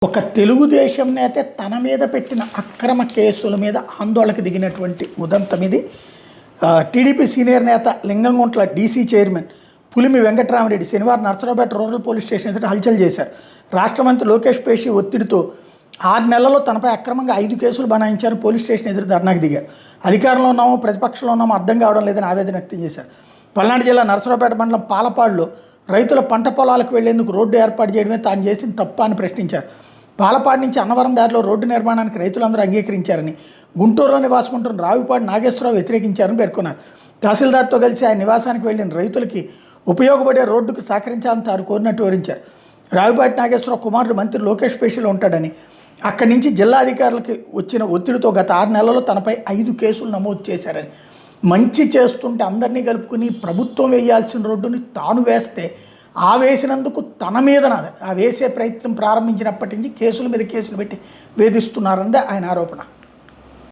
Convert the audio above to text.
ఒక తెలుగుదేశం నేత తన మీద పెట్టిన అక్రమ కేసుల మీద ఆందోళనకు దిగినటువంటి ఉదంతం ఇది. టీడీపీ సీనియర్ నేత లింగంగుంట్ల డీసీ చైర్మన్ పులిమి వెంకటరామరెడ్డి శనివారం నర్సరావుపేట రూరల్ పోలీస్ స్టేషన్ ఎదుట హల్చల్ చేశారు. రాష్ట్ర మంత్రి లోకేష్ పేషి ఒత్తిడితో 6 నెలల్లో తనపై అక్రమంగా 5 కేసులు బనాయించారని పోలీస్ స్టేషన్ ఎదురు ధర్నాకు దిగారు. అధికారంలో ఉన్నామో ప్రతిపక్షంలో ఉన్నామో అర్థం కావడం లేదని ఆవేదన వ్యక్తం చేశారు. పల్నాడు జిల్లా నర్సరావుపేట మండలం పాలపాడులో రైతుల పంట పొలాలకు వెళ్లేందుకు రోడ్డు ఏర్పాటు చేయడమే తాను చేసిన తప్ప అని ప్రశ్నించారు. పాలపాడు నుంచి అన్నవరం దారిలో రోడ్డు నిర్మాణానికి రైతులందరూ అంగీకరించారని, గుంటూరులో నివాసం ఉంటున్న రావిపాడు నాగేశ్వరరావు వ్యతిరేకించారని పేర్కొన్నారు. తహసీల్దార్తో కలిసి ఆయన నివాసానికి వెళ్లిన రైతులకి ఉపయోగపడే రోడ్డుకు సహకరించాలని తాను కోరినట్టు వివరించారు. రావిపాటి నాగేశ్వరరావు కుమారుడు మంత్రి లోకేష్ పేషిలో ఉంటాడని, అక్కడి నుంచి జిల్లా అధికారులకి వచ్చిన ఒత్తిడితో గత 6 నెలల్లో తనపై 5 కేసులు నమోదు చేశారని, మంచి చేస్తుంటే అందరినీ కలుపుకుని ప్రభుత్వం వేయాల్సిన రోడ్డుని తాను వేస్తే ఆ వేసినందుకు తన మీద ఆ వేసే ప్రయత్నం ప్రారంభించినప్పటి నుంచి కేసుల మీద కేసులు పెట్టి వేధిస్తున్నారన్నది ఆయన ఆరోపణ.